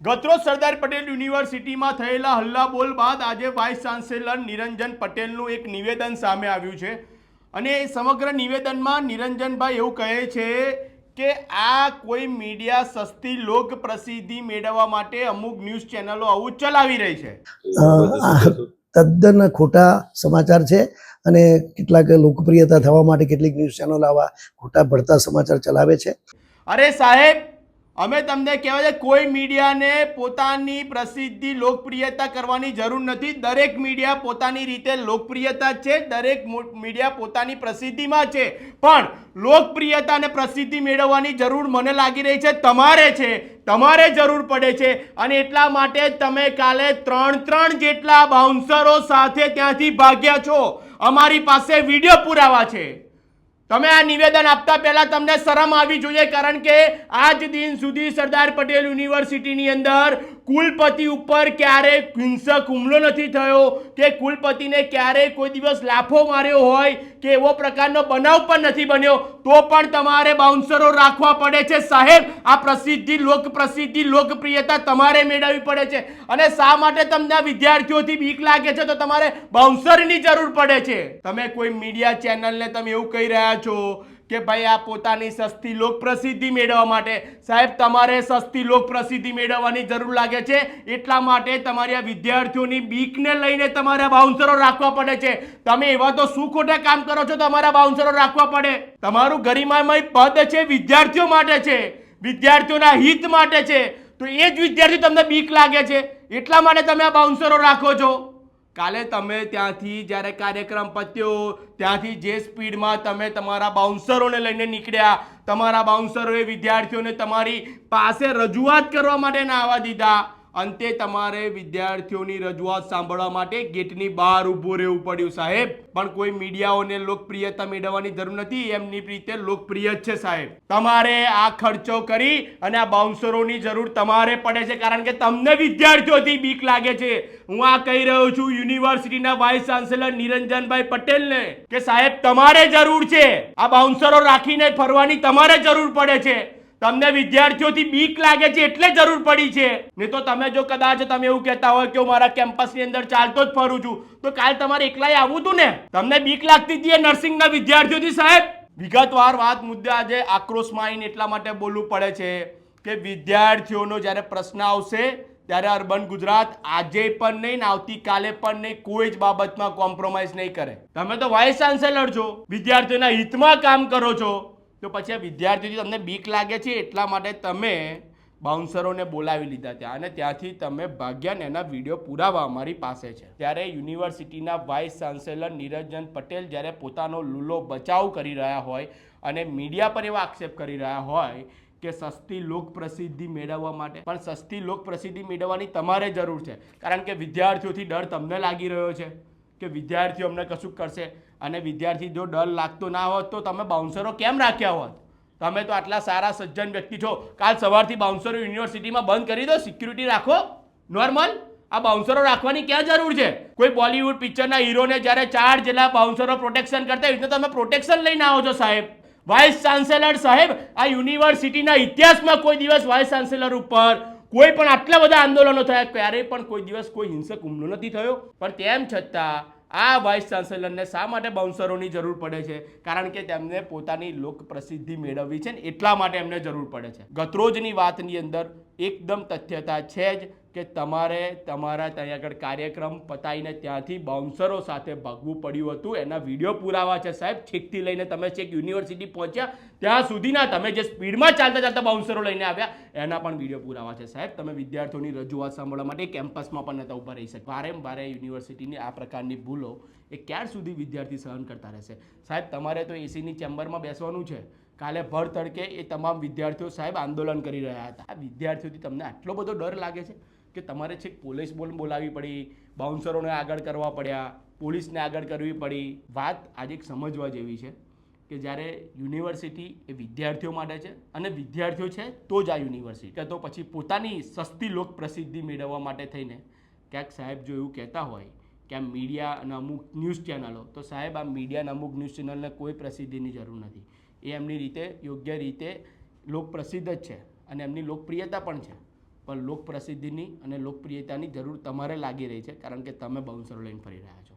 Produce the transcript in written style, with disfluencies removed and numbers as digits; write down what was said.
ગતરોજ સરદાર પટેલ યુનિવર્સિટીમાં થયેલા હલ્લાબોલ બાદ આજે વાઇસ ચાન્સેલર નિરંજન પટેલનું એક નિવેદન સામે આવ્યું છે અને એ સમગ્ર નિવેદનમાં નિરંજનભાઈ એવું કહે છે કે આ કોઈ મીડિયા સસ્તી લોક પ્રસિદ્ધિ મેળવવા માટે અમુક ન્યૂઝ ચેનલો આવું ચલાવી રહી છે। તદ્દન ખોટા સમાચાર છે અને કેટલાક લોકપ્રિયતા થવા માટે કેટલીક ન્યૂઝ ચેનલ આવા ખોટા ભળતા સમાચાર ચલાવે છે। અરે સાહેબ, અમે તમને કહેવાય છે કોઈ મીડિયાને પોતાની પ્રસિદ્ધિ લોકપ્રિયતા કરવાની જરૂર નથી। દરેક મીડિયા પોતાની રીતે લોકપ્રિયતા છે, દરેક મીડિયા પોતાની પ્રસિદ્ધિમાં છે, પણ લોકપ્રિયતા અને પ્રસિદ્ધિ મેળવવાની જરૂર મને લાગી રહી છે તમારે છે, તમારે જરૂર પડે છે અને એટલા માટે તમે કાલે 3 જેટલા બાઉન્સરો સાથે ત્યાંથી ભાગ્યા છો। અમારી પાસે વિડીયો પુરાવા છે। તમે આ નિવેદન આપતા પહેલા તમને શરમ આવી જોઈએ, કારણ કે આજ દિન સુધી સરદાર પટેલ યુનિવર્સિટીની અંદર કુલપતિ ઉપર ક્યારેય હિંસક હુમલો નથી થયો કે કુલપતિને ક્યારેય કોઈ દિવસ લાફો માર્યો હોય કે એવો પ્રકારનો બનાવ પણ નથી બન્યો, તો પણ તમારે બાઉન્સરો રાખવા પડે છે। સાહેબ, આ પ્રસિદ્ધિ લોકપ્રિયતા તમારે મેળવવી પડે છે અને શા માટે તમને વિદ્યાર્થીઓથી બીક લાગે છે તો તમારે બાઉન્સરની જરૂર પડે છે। તમે કોઈ મીડિયા ચેનલને તમે એવું કહી રહ્યા છો કે ભાઈ આ પોતાની સસ્તી લોક પ્રસિદ્ધિ મેળવવા માટે, સાહેબ તમારે સસ્તી લોક પ્રસિદ્ધિ મેળવવાની જરૂર લાગે છે એટલા માટે તમારી આ વિદ્યાર્થીઓની બીકને લઈને તમારે બાઉન્સરો રાખવા પડે છે। તમે એવા તો શું ખોટા કામ કરો છો તમારા બાઉન્સરો રાખવા પડે? તમારું ગરિમામય પદ છે વિદ્યાર્થીઓ માટે છે, વિદ્યાર્થીઓના હિત માટે છે, તો એ જ વિદ્યાર્થી તમને બીક લાગે છે એટલા માટે તમે આ બાઉન્સરો રાખો છો। કાલે તમે ત્યાંથી જ્યારે કાર્યક્રમ પત્યો ત્યાંથી જે સ્પીડમાં તમે તમારા બાઉન્સરોને લઈને નીકળ્યા, તમારા બાઉન્સરોએ વિદ્યાર્થીઓને તમારી પાસે રજૂઆત કરવા માટે ના આવવા દીધા, અંતે તમારે વિદ્યાર્થીઓની રજૂઆત સાંભળવા માટે ગેટની બહાર ઊભું રહેવું પડ્યું। સાહેબ, પણ કોઈ મીડિયાઓને લોકપ્રિયતા મેળવવાની જરૂર નથી, એમની રીતે લોકપ્રિય જ છે સાહેબ। તમારે આ ખર્ચો કરી અને આ બાઉન્સરોની જરૂર તમારે પડે છે કારણ કે તમને વિદ્યાર્થીઓથી બીક લાગે છે। હું આ કહી રહ્યો છું યુનિવર્સિટીના વાઇસ ચાન્સેલર નિરંજનભાઈ પટેલને કે સાહેબ તમારે જરૂર છે, આ બાઉન્સરો રાખીને ફરવાની તમારે જરૂર પડે છે। તમને વિદ્યાર્થીઓથી બીક લાગે છે એટલે જરૂર પડી છે, નહીં તો તમે જો કદાચ તમે એવું કહેતા હોય કે હું મારા કેમ્પસની અંદર ચાલતો જ ફરું છું તો કાલ તમારે એકલાય આવવું હતું ને? તમને બીક લાગતી હતી એ નર્સિંગના વિદ્યાર્થીઓથી સાહેબ? વિગતવાર વાત મુદ્દે આજે આક્રોશમાં આવીને એટલા માટે બોલવું પડે છે કે વિદ્યાર્થીઓનો જ્યારે પ્રશ્ન આવશે ત્યારે અર્બન ગુજરાત આજે પણ નહીં ને આવતીકાલે પણ નહીં કોઈ જ બાબતમાં કોમ્પ્રોમાઇઝ નહીં કરે। તમે તો વાઇસ ચાન્સેલર છો, વિદ્યાર્થીઓના હિતમાં કામ કરો છો, તો પછી આ વિદ્યાર્થીઓથી તમને બીક લાગે છે એટલા માટે તમે બાઉન્સરોને બોલાવી લીધા ત્યાં અને ત્યાંથી તમે ભાગ્યા ને એના વિડીયો પુરાવા અમારી પાસે છે। ત્યારે યુનિવર્સિટીના વાઇસ ચાન્સેલર નિરંજન પટેલ જ્યારે પોતાનો લૂલો બચાવ કરી રહ્યા હોય અને મીડિયા પર એવા આક્ષેપ કરી રહ્યા હોય કે સસ્તી લોક પ્રસિદ્ધિ મેળવવા માટે, પણ સસ્તી લોક પ્રસિદ્ધિ મેળવવાની તમારે જરૂર છે કારણ કે વિદ્યાર્થીઓથી ડર તમને લાગી રહ્યો છે કે વિદ્યાર્થીઓ અમને કશું કરશે, અને વિદ્યાર્થી જો ડર લાગતો ના હોત તો તમે બાઉન્સરો કેમ રાખ્યા હોત? તમે તો આટલા સારા સજ્જન વ્યક્તિ છો, કાલ સવારથી બાઉન્સરો યુનિવર્સિટીમાં બંધ કરી દો, સિક્યુરિટી રાખો નોર્મલ। આ બાઉન્સરો રાખવાની ક્યાં જરૂર છે? કોઈ બોલિવૂડ પિક્ચરના હીરોને જ્યારે 4 જેટલા બાઉન્સરો પ્રોટેક્શન કરતા હોય તો તમે પ્રોટેક્શન લઈને આવો છો સાહેબ। વાઇસ ચાન્સેલર સાહેબ, આ યુનિવર્સિટીના ઇતિહાસમાં કોઈ દિવસ વાઇસ ચાન્સેલર ઉપર કોઈ પણ આટલા બધા આંદોલનો થયા, ક્યારેય પણ કોઈ દિવસ કોઈ હિંસક હુમલો નથી થયો, પણ તેમ છતાં આ વાઇસ ચાન્સેલરને શા માટે બાઉન્સરોની જરૂર પડે છે? કારણ કે તેમને પોતાની લોક પ્રસિદ્ધિ મેળવવી છે ને એટલા માટે એમને જરૂર પડે છે। ગતરોજની વાતની અંદર એકદમ તથ્યતા છે જ કે તમારે તમારા ત્યાં આગળ કાર્યક્રમ પતાવીને ત્યાંથી બાઉન્સરો સાથે ભાગવું પડ્યું હતું, એના વિડીયો પુરાવા છે સાહેબ। છેકથી લઈને તમે છેક યુનિવર્સિટી પહોંચ્યા ત્યાં સુધીના તમે જે સ્પીડમાં ચાલતા બાઉન્સરો લઈને આવ્યા એના પણ વિડીયો પુરાવા છે સાહેબ। તમે વિદ્યાર્થીઓની રજૂઆત સાંભળવા માટે કેમ્પસમાં પણ નતા ઉભા રહી શકે। વારે યુનિવર્સિટીની આ પ્રકારની ભૂલો એ ક્યાર સુધી વિદ્યાર્થી સહન કરતા રહેશે? સાહેબ, તમારે તો એસીની ચેમ્બરમાં બેસવાનું છે, કાલે ભર તડકે એ તમામ વિદ્યાર્થીઓ સાહેબ આંદોલન કરી રહ્યા હતા। આ વિદ્યાર્થીઓથી તમને આટલો બધો ડર લાગે છે કે તમારે છેક પોલીસ બોલાવી પડી, બાઉન્સરોને આગળ કરવા પડ્યા, પોલીસને આગળ કરવી પડી। વાત આજે એક સમજવા જેવી છે કે જ્યારે યુનિવર્સિટી એ વિદ્યાર્થીઓ માટે છે અને વિદ્યાર્થીઓ છે તો જ આ યુનિવર્સિટી, કે તો પછી પોતાની સસ્તી લોક પ્રસિદ્ધિ મેળવવા માટે થઈને ક્યાંક સાહેબ જો એવું કહેતા હોય કે આ મીડિયા અને અમુક ન્યૂઝ ચેનલો, તો સાહેબ આ મીડિયા અને અમુક ન્યૂઝ ચેનલને કોઈ પ્રસિદ્ધિની જરૂર નથી। એ એમની રીતે યોગ્ય રીતે લોક પ્રસિદ્ધ જ છે અને એમની લોકપ્રિયતા પણ છે, પણ લોક પ્રસિદ્ધિની અને લોકપ્રિયતાની જરૂર તમારે લાગી રહી છે, કારણ કે તમે બાઉન્સરો લઈને ફરી રહ્યા છો.